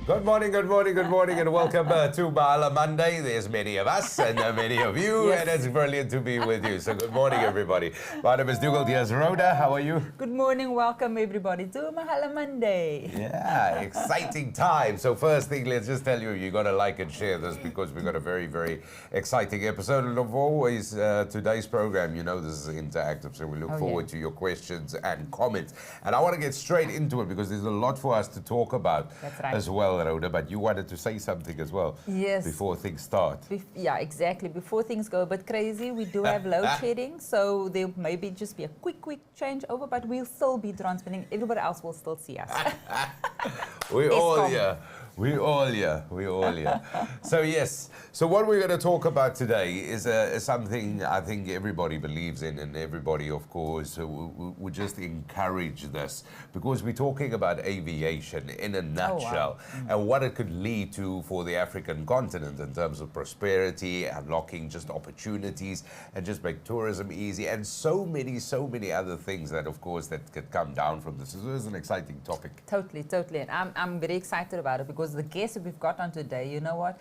Good morning, good morning, good morning, and welcome to Mahala Monday. There's many of us and many of you, Yes. and it's brilliant to be with you. So good morning, everybody. My name is Dougal Diaz-Rhoda. How are you? Good morning, welcome everybody to Mahala Monday. Yeah, exciting time. So first thing, let's just tell you, you got to like and share this because we've got a very, very exciting episode. And of always, today's program, you know, this is interactive, so we look forward to your questions and comments. And I want to get straight into it because there's a lot for us to talk about as well, Rhoda. But you wanted to say something as well before things start. Yeah, exactly. Before things go a bit crazy, we do have load shedding, so there maybe just be a quick changeover, but we'll still be transmitting. Everybody else will still see us. We all here. So yes, so what we're going to talk about today is something I think everybody believes in, and everybody, of course, would just encourage this, because we're talking about aviation in a nutshell and what it could lead to for the African continent in terms of prosperity, unlocking just opportunities, and just make tourism easy, and so many other things that, of course, that could come down from this. So this is an exciting topic. Totally. And I'm very excited about it because the guest that we've got on today, you know what?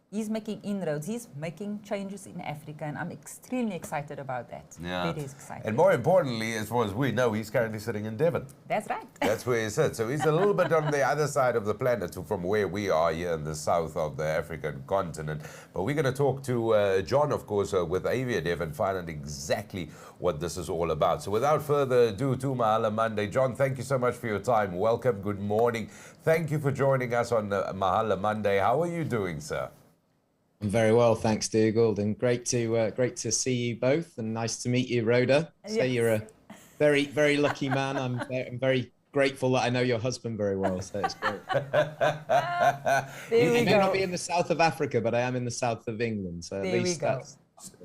He's making inroads. He's making changes in Africa, and I'm extremely excited about that. Yeah. Very excited. And more importantly, as far as we know, he's currently sitting in Devon. That's right. That's where he sits. So he's a little bit on the other side of the planet from where we are here in the south of the African continent. But we're going to talk to John, of course, with AviaDev and find out exactly what this is all about. So without further ado, to Mahala Monday. John, thank you so much for your time. Welcome. Good morning. Thank you for joining us on Mahala Monday. How are you doing, sir? I'm very well, thanks, Dougal, and great to see you both, and nice to meet you, Rhoda. So you're a very lucky man. I'm very grateful that I know your husband very well, so it's great. I may not be in the south of Africa, but I am in the south of England, so at least that's...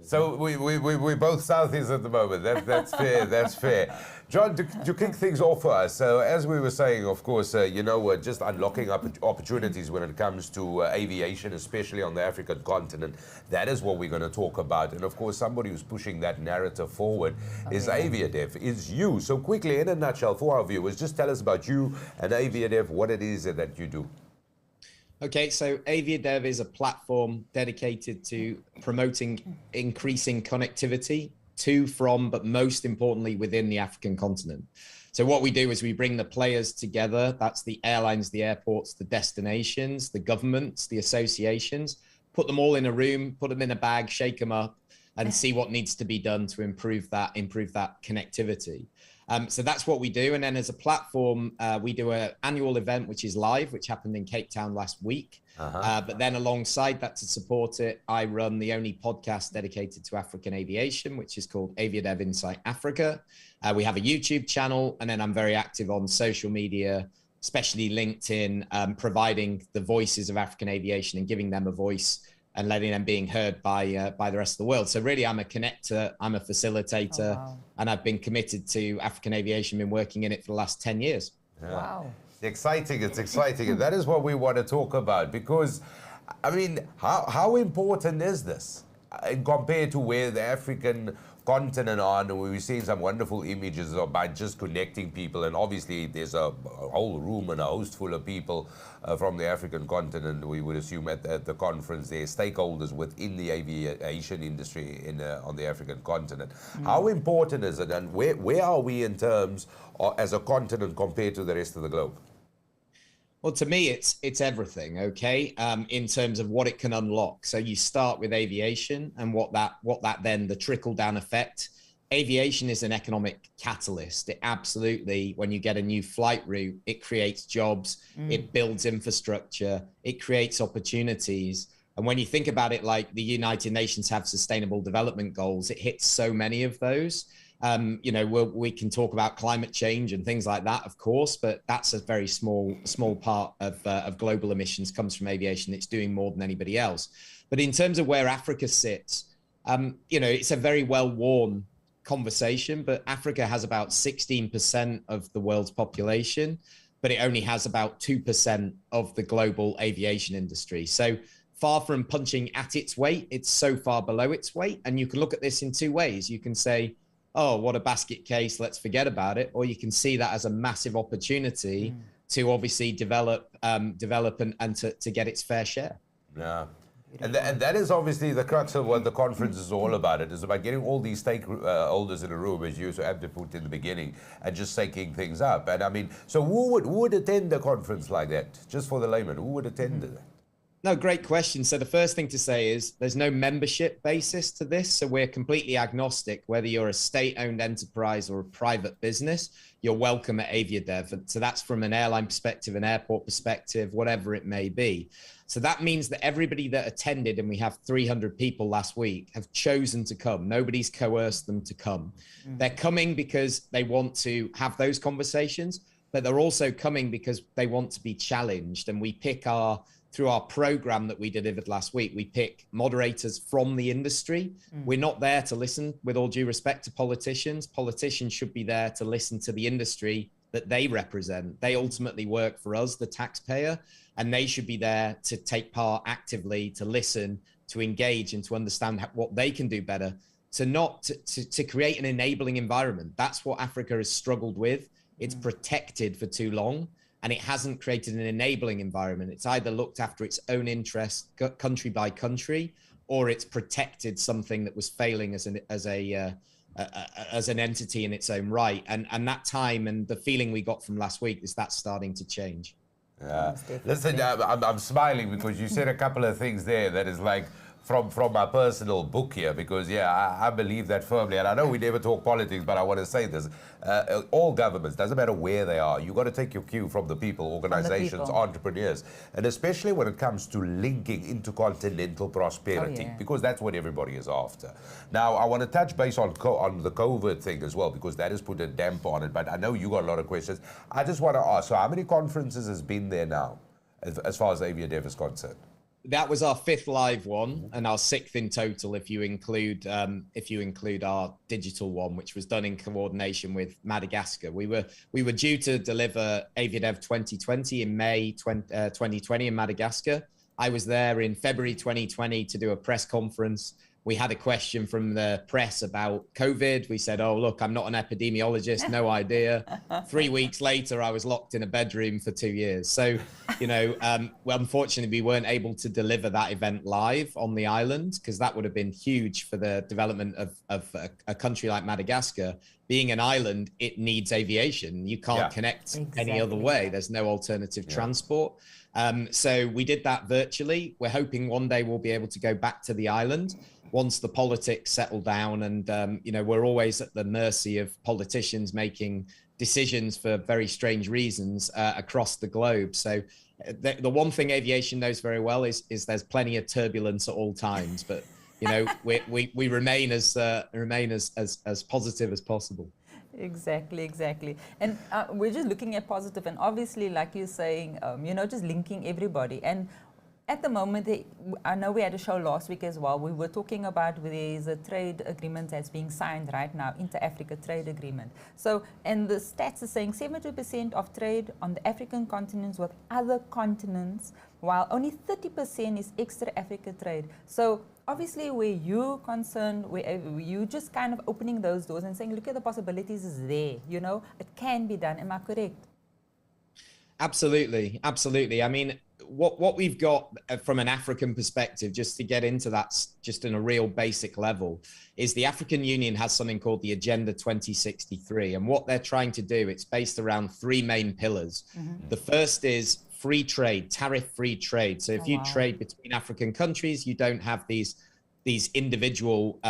So we're both Southies at the moment. That's fair. That's fair. John, to kick things off for us, so as we were saying, of course, you know, we're just unlocking opportunities when it comes to aviation, especially on the African continent. That is what we're going to talk about. And of course, somebody who's pushing that narrative forward is AviaDev, is you. So quickly, in a nutshell, for our viewers, just tell us about you and AviaDev, what it is that you do. Okay, so AviaDev is a platform dedicated to promoting increasing connectivity to, from, but most importantly, within the African continent. So what we do is we bring the players together. That's the airlines, the airports, the destinations, the governments, the associations, put them all in a room, put them in a bag, shake them up, and see what needs to be done to improve that connectivity. So that's what we do. And then as a platform, we do an annual event, which is live, which happened in Cape Town last week. But then alongside that, to support it, I run the only podcast dedicated to African aviation, which is called AviaDev Insight Africa. We have a YouTube channel, and then I'm very active on social media, especially LinkedIn, providing the voices of African aviation and giving them a voice and letting them being heard by the rest of the world. So really, I'm a connector, I'm a facilitator, and I've been committed to African aviation, been working in it for the last 10 years. Yeah. Wow. It's exciting. And that is what we want to talk about, because, I mean, how important is this compared to where the African continent on, and we've seen some wonderful images about just connecting people, and obviously there's a whole room and a host full of people from the African continent, we would assume at the conference there, stakeholders within the aviation industry on the African continent. How important is it, and where are we in terms of, as a continent compared to the rest of the globe? Well, to me, it's everything, okay, in terms of what it can unlock. So you start with aviation and what that then, the trickle-down effect. Aviation is an economic catalyst. It absolutely, when you get a new flight route, it creates jobs, it builds infrastructure, it creates opportunities. And when you think about it, like the United Nations have Sustainable Development Goals, it hits so many of those. You know, we can talk about climate change and things like that, of course, but that's a very small part of global emissions comes from aviation. It's doing more than anybody else. But in terms of where Africa sits, you know, it's a very well-worn conversation, but Africa has about 16% of the world's population, but it only has about 2% of the global aviation industry. So far from punching at its weight, it's so far below its weight. And you can look at this in two ways. You can say, oh, what a basket case, let's forget about it. Or you can see that as a massive opportunity to obviously develop and to get its fair share. Yeah. And that is obviously the crux of what the conference is all about. It is about getting all these stakeholders in a room, as you had to put in the beginning, and just taking things up. And I mean, so who would attend a conference like that? Just for the layman, who would attend it? No, great question. So the first thing to say is there's no membership basis to this. So we're completely agnostic, whether you're a state-owned enterprise or a private business, you're welcome at AviaDev. And so that's from an airline perspective, an airport perspective, whatever it may be. So that means that everybody that attended, and we have 300 people last week, have chosen to come. Nobody's coerced them to come. They're coming because they want to have those conversations, but they're also coming because they want to be challenged. And we pick through our program that we delivered last week, we pick moderators from the industry. We're not there to listen, with all due respect to politicians. Politicians should be there to listen to the industry that they represent. They ultimately work for us, the taxpayer, and they should be there to take part actively, to listen, to engage, and to understand what they can do better, to create an enabling environment. That's what Africa has struggled with. It's protected for too long, and it hasn't created an enabling environment. It's either looked after its own interests, country by country, or it's protected something that was failing as an entity in its own right. And that time and the feeling we got from last week is that's starting to change. Yeah. Listen, I'm smiling because you said a couple of things there that is like from my personal book here, because I believe that firmly, and I know we never talk politics, but I want to say this: all governments, doesn't matter where they are, you got to take your cue from the people, organizations, entrepreneurs, and especially when it comes to linking intercontinental prosperity, because that's what everybody is after. Now, I want to touch base on the COVID thing as well, because that has put a damper on it. But I know you got a lot of questions. I just want to ask: so, how many conferences has been there now, as far as AviaDev is concerned? That was our 5th live one and our 6th in total, if you include our digital one, which was done in coordination with Madagascar. We were due to deliver AviaDev 2020 in May 2020 in Madagascar. I was there in February 2020 to do a press conference. We had a question from the press about COVID. We said, oh, look, I'm not an epidemiologist, no idea. 3 weeks later, I was locked in a bedroom for 2 years. So, well, unfortunately, we weren't able to deliver that event live on the island, because that would have been huge for the development of a country like Madagascar. Being an island, it needs aviation. You can't connect any other way. There's no alternative transport. So we did that virtually. We're hoping one day we'll be able to go back to the island once the politics settle down. And, we're always at the mercy of politicians making decisions for very strange reasons across the globe. So the one thing aviation knows very well is there's plenty of turbulence at all times. But, we remain as positive as possible. Exactly. And we're just looking at positive, and obviously, like you're saying, just linking everybody. And at the moment, I know we had a show last week as well. We were talking about there's a trade agreement that's being signed right now, intra-African trade agreement. So, and the stats are saying 70% of trade on the African continent with other continents, while only 30% is extra-Africa trade. So, obviously, where you're concerned, where you just kind of opening those doors and saying, look at the possibilities is there, it can be done. Am I correct? Absolutely. I mean, what we've got from an African perspective, just to get into that just in a real basic level, is the African Union has something called the Agenda 2063. And what they're trying to do, it's based around 3 main pillars. The first is free trade, tariff-free trade. So if you trade between African countries, you don't have these individual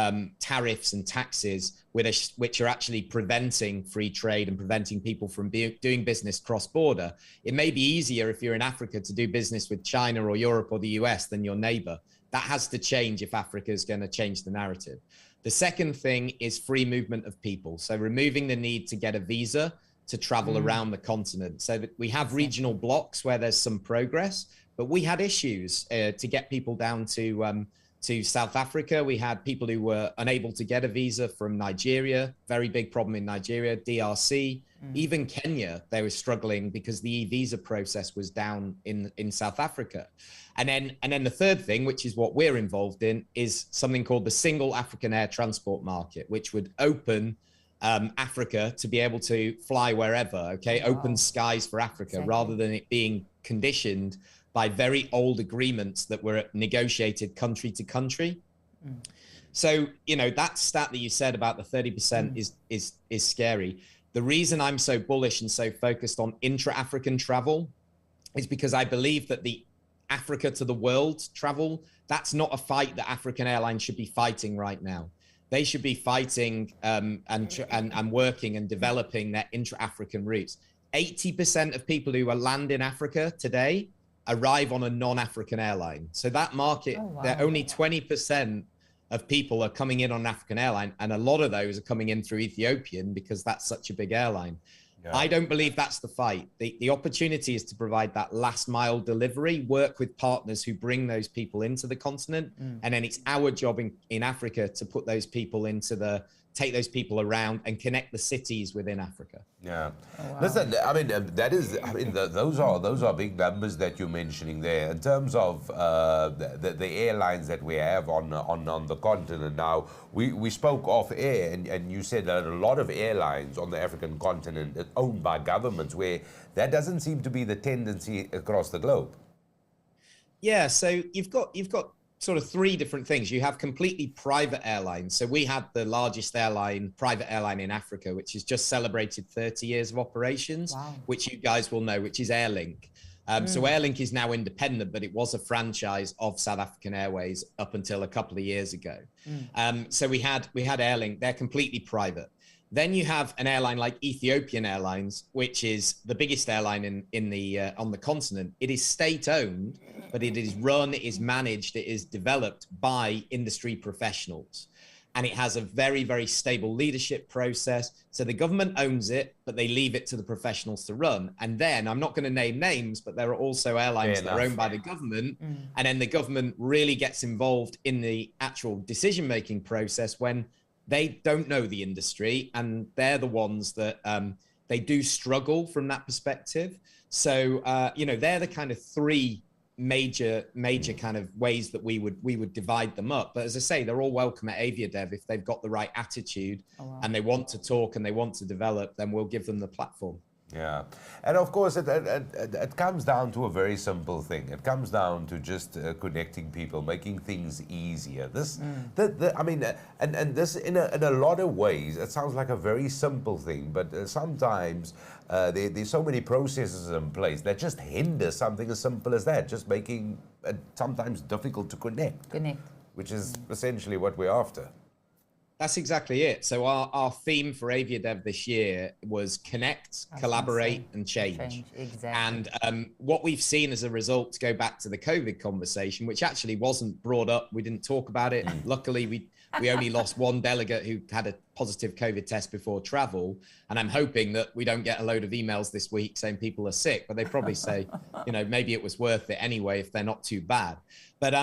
tariffs and taxes which are actually preventing free trade and preventing people from doing business cross-border. It may be easier if you're in Africa to do business with China or Europe or the US than your neighbor. That has to change if Africa is going to change the narrative. The second thing is free movement of people. So removing the need to get a visa to travel around the continent, so that we have regional blocks where there's some progress, but we had issues to get people down to South Africa. We had people who were unable to get a visa from Nigeria, very big problem in Nigeria, DRC, even Kenya. They were struggling because the e-visa process was down in South Africa. And then the third thing, which is what we're involved in, is something called the Single African Air Transport Market, which would open Africa to be able to fly wherever, okay? Wow. Open skies for Africa, rather than it being conditioned by very old agreements that were negotiated country to country. So, you know, that stat that you said about the 30% is scary. The reason I'm so bullish and so focused on intra-African travel is because I believe that the Africa to the world travel, that's not a fight that African airlines should be fighting right now. They should be fighting and working and developing their intra-African routes. 80% of people who land in Africa today arrive on a non-African airline. So that market, they're only 20% of people are coming in on an African airline, and a lot of those are coming in through Ethiopian because that's such a big airline. Yeah. I don't believe that's the fight. The opportunity is to provide that last mile delivery, work with partners who bring those people into the continent. And then it's our job in Africa to put those people take those people around and connect the cities within Africa. Yeah. Oh, wow. Listen, I mean, those are big numbers that you're mentioning there in terms of the airlines that we have on the continent. Now, we spoke off air and you said that a lot of airlines on the African continent are owned by governments, where that doesn't seem to be the tendency across the globe. Yeah, so you've got sort of three different things. You have completely private airlines. So we had the largest private airline in Africa, which has just celebrated 30 years of operations, which you guys will know, which is Airlink. So Airlink is now independent, but it was a franchise of South African Airways up until a couple of years ago. So we had Airlink. They're completely private. Then you have an airline like Ethiopian Airlines, which is the biggest airline on the continent. It is state-owned, but it is run, it is managed, it is developed by industry professionals. And it has a very, very stable leadership process. So the government owns it, but they leave it to the professionals to run. And then, I'm not going to name names, but there are also airlines that are owned by the government. And then the government really gets involved in the actual decision-making process when they don't know the industry, and they're the ones that they do struggle from that perspective. So, you know, they're the kind of three major kind of ways that we would divide them up. But as I say, they're all welcome at AviaDev if they've got the right attitude and they want to talk and they want to develop, then we'll give them the platform. Yeah. And of course, it comes down to a very simple thing. It comes down to just connecting people, making things easier. I mean, and this in a lot of ways, it sounds like a very simple thing, but sometimes there's so many processes in place that just hinder something as simple as that, just making it sometimes difficult to connect. Which is essentially what we're after. That's exactly it. So our theme for AviaDev this year was connect, collaborate, and change. Exactly. And what we've seen as a result, to go back to the COVID conversation, which actually wasn't brought up, we didn't talk about it. Luckily, we only lost one delegate who had a positive COVID test before travel. And I'm hoping that we don't get a load of emails this week saying people are sick, but they probably say, you know, maybe it was worth it anyway if they're not too bad. But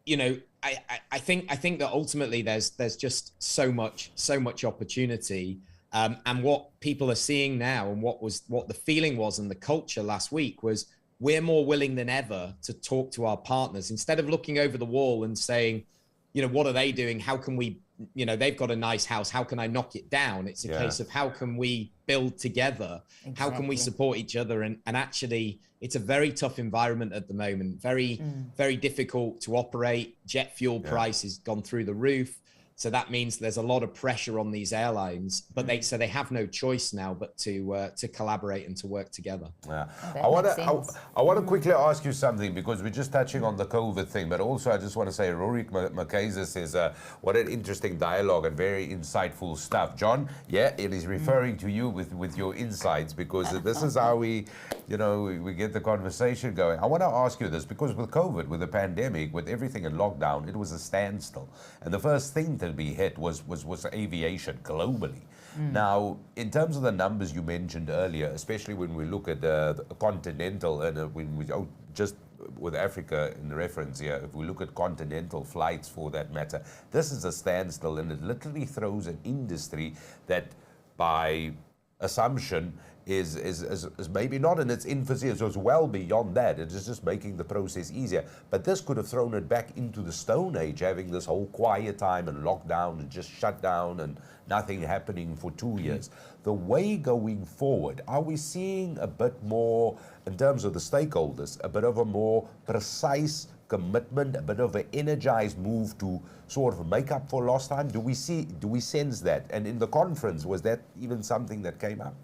you know, I think that ultimately there's just so much opportunity, and what people are seeing now, and what the feeling was, and the culture last week was, we're more willing than ever to talk to our partners instead of looking over the wall and saying, you know, what are they doing? How can we, you know, they've got a nice house. How can I knock it down? It's a case of how can we build together? How can we support each other? And actually, it's a very tough environment at the moment. Very difficult to operate. Jet fuel price has gone through the roof. So that means there's a lot of pressure on these airlines, but they have no choice now but to collaborate and to work together. Yeah, I want to quickly ask you something, because we're just touching on the COVID thing, but also I just want to say, Rorik Makaiza says, what an interesting dialogue and very insightful stuff. John, it is referring to you with your insights, because this is how we get the conversation going. I want to ask you this, because with COVID, with the pandemic, with everything in lockdown, it was a standstill, and the first thing to be hit was aviation globally. Now, in terms of the numbers you mentioned earlier, especially when we look at the continental, and when we just with Africa in reference here, if we look at continental flights for that matter, this is a standstill, and it literally throws an industry that, by assumption, is maybe not in its infancy, so it's well beyond that. It is just making the process easier. But this could have thrown it back into the Stone Age, having this whole quiet time and lockdown and just shut down and nothing happening for 2 years. The way going forward, are we seeing a bit more, in terms of the stakeholders, a bit of a more precise commitment, a bit of an energized move to sort of make up for lost time? Do we sense that? And in the conference, was that even something that came up?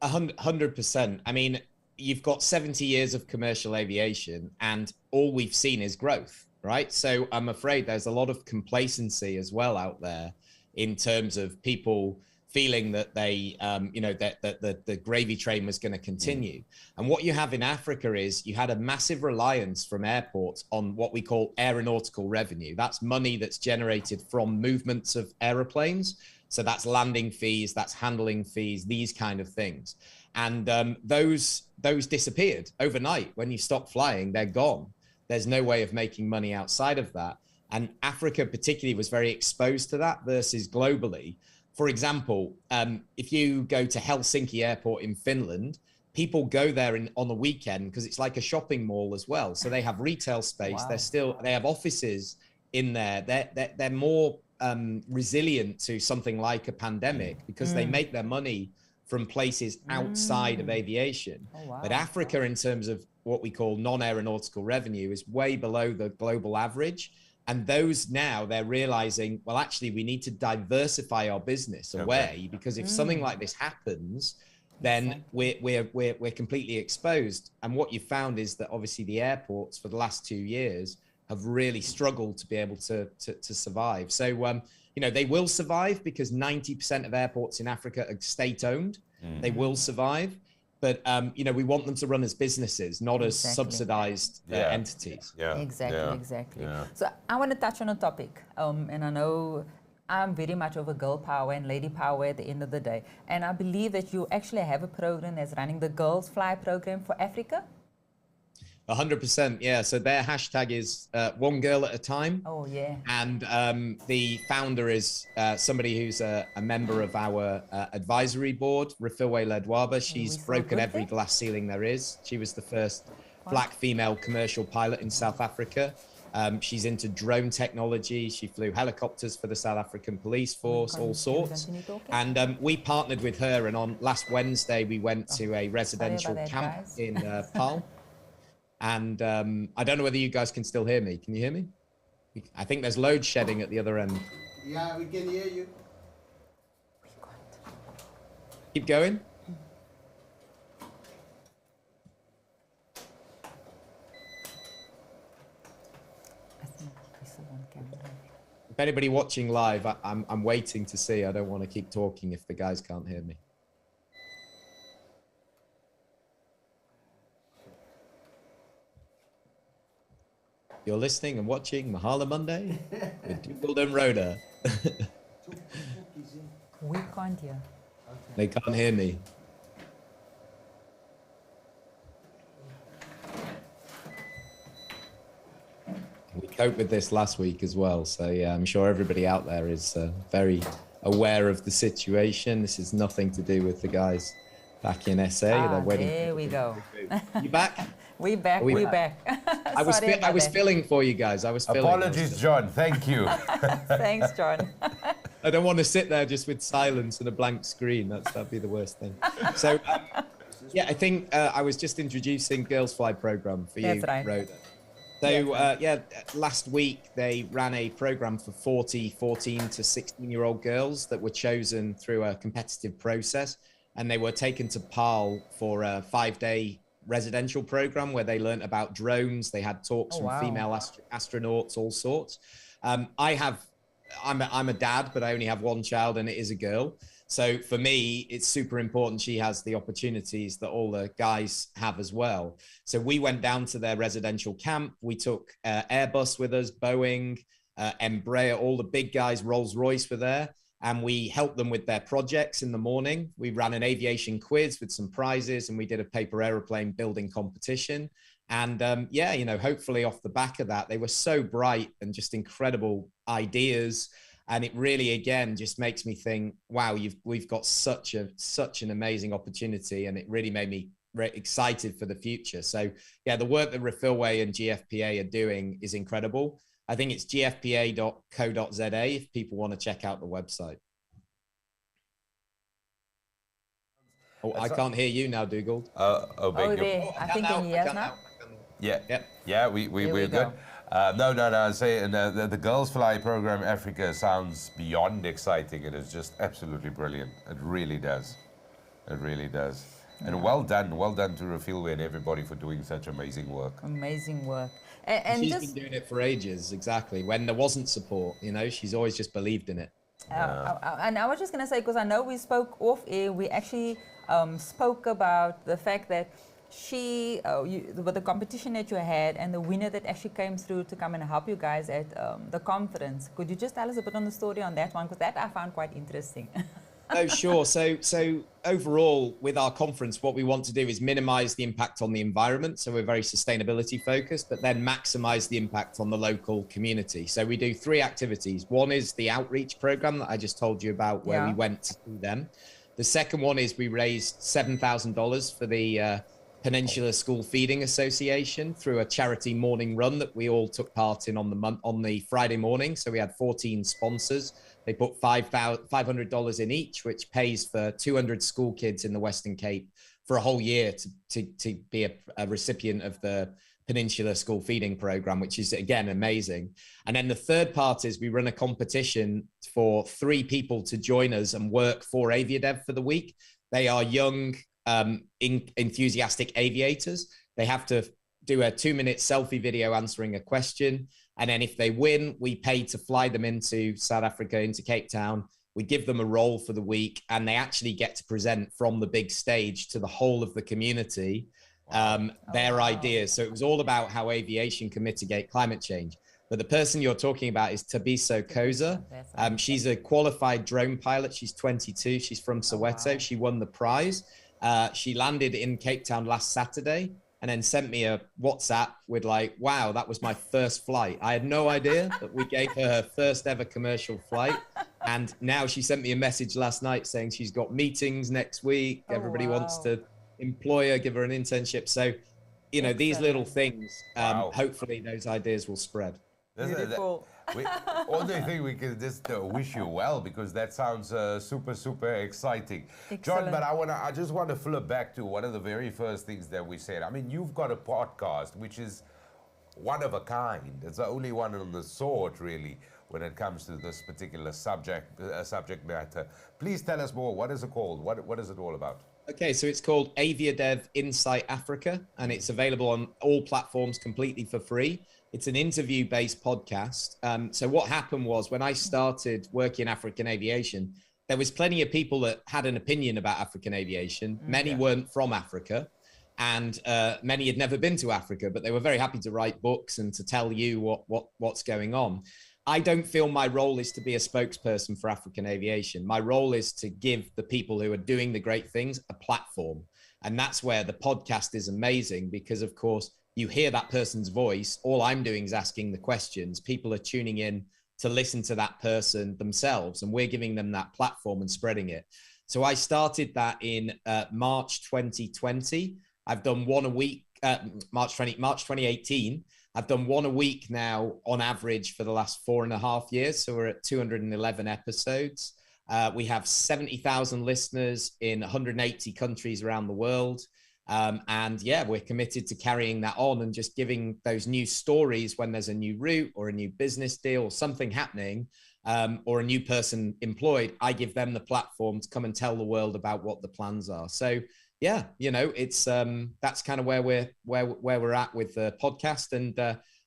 100%. I mean, you've got 70 years of commercial aviation and all we've seen is growth, right? So I'm afraid there's a lot of complacency as well out there in terms of people feeling that they, that the gravy train was going to continue. And what you have in Africa is you had a massive reliance from airports on what we call aeronautical revenue. That's money that's generated from movements of aeroplanes. So that's landing fees, that's handling fees, these kind of things. And those disappeared overnight. When you stop flying, they're gone. There's no way of making money outside of that. And Africa particularly was very exposed to that versus globally. For example, if you go to Helsinki Airport in Finland, people go there on the weekend because it's like a shopping mall as well. So they have retail space. Wow. They have offices in there. They're more resilient to something like a pandemic because they make their money from places outside of aviation. Oh, wow. But Africa, in terms of what we call non-aeronautical revenue, is way below the global average. And those now they're realizing, well, actually, we need to diversify our business away because if something like this happens, then we're completely exposed. And what you found is that obviously the airports for the last 2 years have really struggled to be able to survive. So, they will survive because 90% of airports in Africa are state-owned. They will survive. But, we want them to run as businesses, not as subsidized entities. Exactly. So I want to touch on a topic. And I know I'm very much over girl power and lady power at the end of the day. And I believe that you actually have a program that's running the Girls Fly program for Africa. 100%, yeah. So their hashtag is one girl at a time. Oh, yeah. And the founder is somebody who's a member of our advisory board, Rafilwe Ledwaba. She's broken every glass ceiling there is. She was the first Black female commercial pilot in South Africa. She's into drone technology. She flew helicopters for the South African police force, all sorts. And we partnered with her. And on last Wednesday, we went to a residential camp in Paarl. And I don't know whether you guys can still hear me. Can you hear me? I think there's load shedding at the other end. Yeah, we can hear you. Keep going. If anybody watching live, I'm waiting to see. I don't want to keep talking if the guys can't hear me. You're listening and watching Mahala Monday with Dugold and Rhoda. We can't hear. They can't hear me. We coped with this last week as well. So yeah, I'm sure everybody out there is very aware of the situation. This is nothing to do with the guys back in SA. They're waiting. There we go. You back? We back. We back. I was filling for you guys. Apologies, John. Thank you. Thanks, John. I don't want to sit there just with silence and a blank screen. That'd be the worst thing. So, yeah, I think I was just introducing Girls Fly program for you, That's right. Rhoda. So, last week they ran a program for 14 to 16-year-old girls that were chosen through a competitive process, and they were taken to Paarl for a 5-day residential program where they learned about drones. They had talks from female astronauts, all sorts. I'm a dad, but I only have one child, and it is a girl. So for me, it's super important she has the opportunities that all the guys have as well. So we went down to their residential camp. We took Airbus with us, Boeing, Embraer, all the big guys, Rolls-Royce were there. And we helped them with their projects in the morning. We ran an aviation quiz with some prizes, and we did a paper aeroplane building competition. And hopefully off the back of that, they were so bright and just incredible ideas. And it really, again, just makes me think, wow, we've got such an amazing opportunity, and it really made me excited for the future. So yeah, the work that Refillway and GFPA are doing is incredible. I think it's gfpa.co.za if people want to check out the website. Oh, I can't hear you now, Dougal. I think in years now. Yeah, yep. Yeah, we're good. No, I say the Girls Fly program Africa sounds beyond exciting. It is just absolutely brilliant. It really does. It really does. And well done to Refillway and everybody for doing such amazing work. Amazing work. And she's been doing it for ages, exactly. When there wasn't support, you know, she's always just believed in it. And I was just going to say, because I know we spoke off air, we actually spoke about the fact that with the competition that you had and the winner that actually came through to come and help you guys at the conference. Could you just tell us a bit on the story on that one? Because that I found quite interesting. Oh, sure. So overall, with our conference, what we want to do is minimize the impact on the environment. So we're very sustainability focused, but then maximize the impact on the local community. So we do 3 activities. One is the outreach program that I just told you about, where we went to see them. The second one is we raised $7,000 for the Peninsula School Feeding Association through a charity morning run that we all took part in on the Friday morning. So we had 14 sponsors. They put $500 in each, which pays for 200 school kids in the Western Cape for a whole year to be a recipient of the Peninsula School Feeding Program, which is, again, amazing. And then the third part is we run a competition for 3 people to join us and work for AviaDev for the week. They are young, enthusiastic aviators. They have to do a 2-minute selfie video answering a question. And then if they win, we pay to fly them into South Africa, into Cape Town. We give them a role for the week, and they actually get to present from the big stage to the whole of the community their ideas. So it was all about how aviation can mitigate climate change. But the person you're talking about is Tabiso Koza. She's a qualified drone pilot. She's 22. She's from Soweto. She won the prize. She landed in Cape Town last Saturday, and then sent me a WhatsApp with like, wow, that was my first flight. I had no idea that we gave her first ever commercial flight. And now she sent me a message last night saying she's got meetings next week. Everybody wants to employ her, give her an internship. So, you know, these little things, hopefully those ideas will spread. Beautiful. Only thing we can just wish you well, because that sounds super exciting. Excellent. John, but I just want to flip back to one of the very first things that we said. I mean, you've got a podcast which is one of a kind. It's the only one of the sort, really, when it comes to this particular subject matter. Please tell us more. What is it called? What is it all about? Okay, so it's called AviaDev Insight Africa, and it's available on all platforms completely for free. It's an interview-based podcast. So what happened was, when I started working in African aviation, there was plenty of people that had an opinion about African aviation. Many weren't from Africa, and many had never been to Africa, but they were very happy to write books and to tell you what's going on. I don't feel my role is to be a spokesperson for African aviation. My role is to give the people who are doing the great things a platform. And that's where the podcast is amazing, because of course you hear that person's voice. All I'm doing is asking the questions. People are tuning in to listen to that person themselves, and we're giving them that platform and spreading it. So I started that in March 2020. I've done one a week, March 2018. I've done one a week now on average for the last 4.5 years. So we're at 211 episodes. We have 70,000 listeners in 180 countries around the world. And yeah, we're committed to carrying that on and just giving those new stories when there's a new route or a new business deal or something happening, or a new person employed. I give them the platform to come and tell the world about what the plans are. So yeah, you know, it's that's kind of where we're at with the podcast, and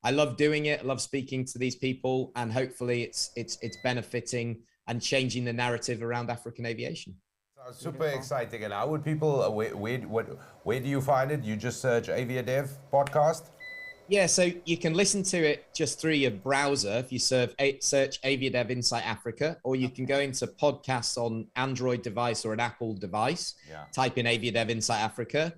I love doing it. I love speaking to these people, and hopefully it's benefiting and changing the narrative around African aviation. Super exciting. And how would people, where do you find it? You just search AviaDev podcast? Yeah, so you can listen to it just through your browser if you search AviaDev Insight Africa, or you can go into podcasts on Android device or an Apple device, type in AviaDev Insight Africa,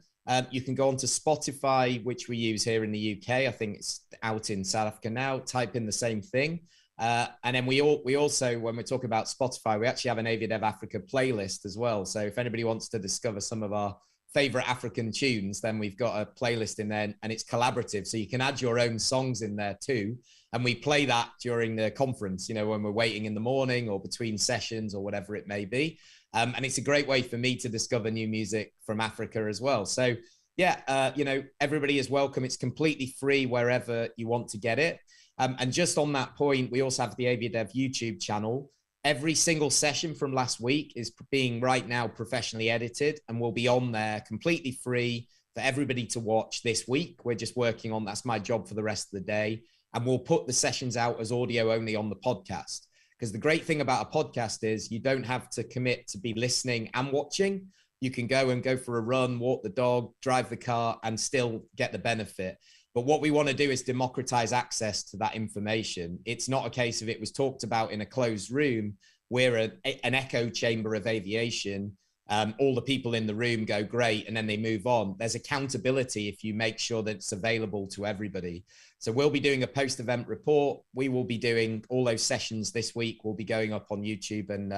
You can go on to Spotify, which we use here in the UK. I think it's out in South Africa now. Type in the same thing. And then we also, when we're talking about Spotify, we actually have an AviaDev Africa playlist as well. So if anybody wants to discover some of our favorite African tunes, then we've got a playlist in there, and it's collaborative. So you can add your own songs in there too. And we play that during the conference, you know, when we're waiting in the morning or between sessions or whatever it may be. And it's a great way for me to discover new music from Africa as well. So yeah, you know, everybody is welcome. It's completely free wherever you want to get it. And just on that point, we also have the AviaDev YouTube channel. Every single session from last week is being right now professionally edited and will be on there completely free for everybody to watch this week. We're just working on, that's my job for the rest of the day. And we'll put the sessions out as audio only on the podcast. Because the great thing about a podcast is you don't have to commit to be listening and watching. You can go for a run, walk the dog, drive the car, and still get the benefit. But what we want to do is democratize access to that information. It's not a case of it was talked about in a closed room. We're an echo chamber of aviation. All the people in the room go great, and then they move on. There's accountability if you make sure that it's available to everybody. So we'll be doing a post-event report. We will be doing all those sessions this week. We'll be going up on YouTube and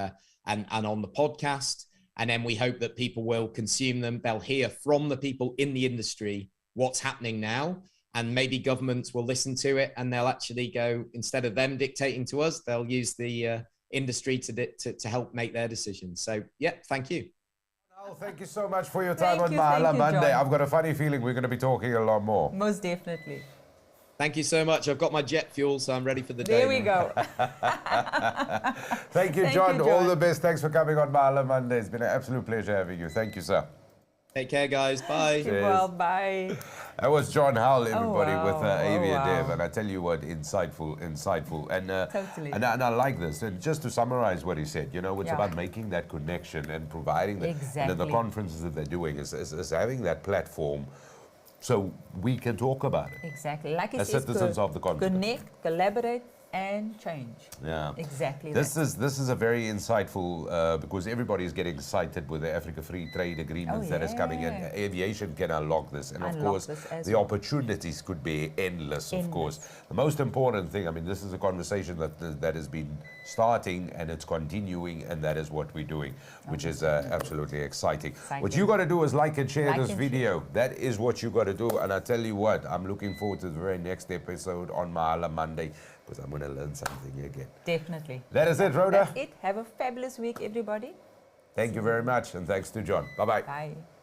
on the podcast. And then we hope that people will consume them. They'll hear from the people in the industry what's happening now. And maybe governments will listen to it, and they'll actually go, instead of them dictating to us, they'll use the industry to help make their decisions. So yeah, thank you. Well, thank you so much for your time on Mahala Monday. I've got a funny feeling we're going to be talking a lot more. Most definitely. Thank you so much. I've got my jet fuel, so I'm ready for the day. There we go. Thank you, John. All the best. Thanks for coming on Mahala Monday. It's been an absolute pleasure having you. Thank you, sir. Take care, guys. Bye. Well, bye. That was John Howell, everybody, with AviaDev. wow. And I tell you what, insightful. And, Totally. and I like this. And just to summarize what he said, you know, it's Yeah. about making that connection and providing that. Exactly. And the conferences that they're doing is having that platform so we can talk about it. Exactly. Like As it says, citizens of the continent. connect, collaborate, and change. Yeah. Exactly. This is a very insightful because everybody is getting excited with the Africa Free Trade Agreements that is coming in. yeah. Aviation can unlock this, and of Unlock course this as the well. opportunities could be endless. Of course, the most important thing. I mean, this is a conversation that has been starting and it's continuing, and that is what we're doing, which is absolutely exciting. What you got to do is like and share this video. That is what you got to do, and I tell you what, I'm looking forward to the very next episode on Mahala Monday, because I'm going to learn something again. Definitely. That is it, Rhoda. That's it. Have a fabulous week, everybody. Thank you very much, and thanks to John. Bye-bye. Bye.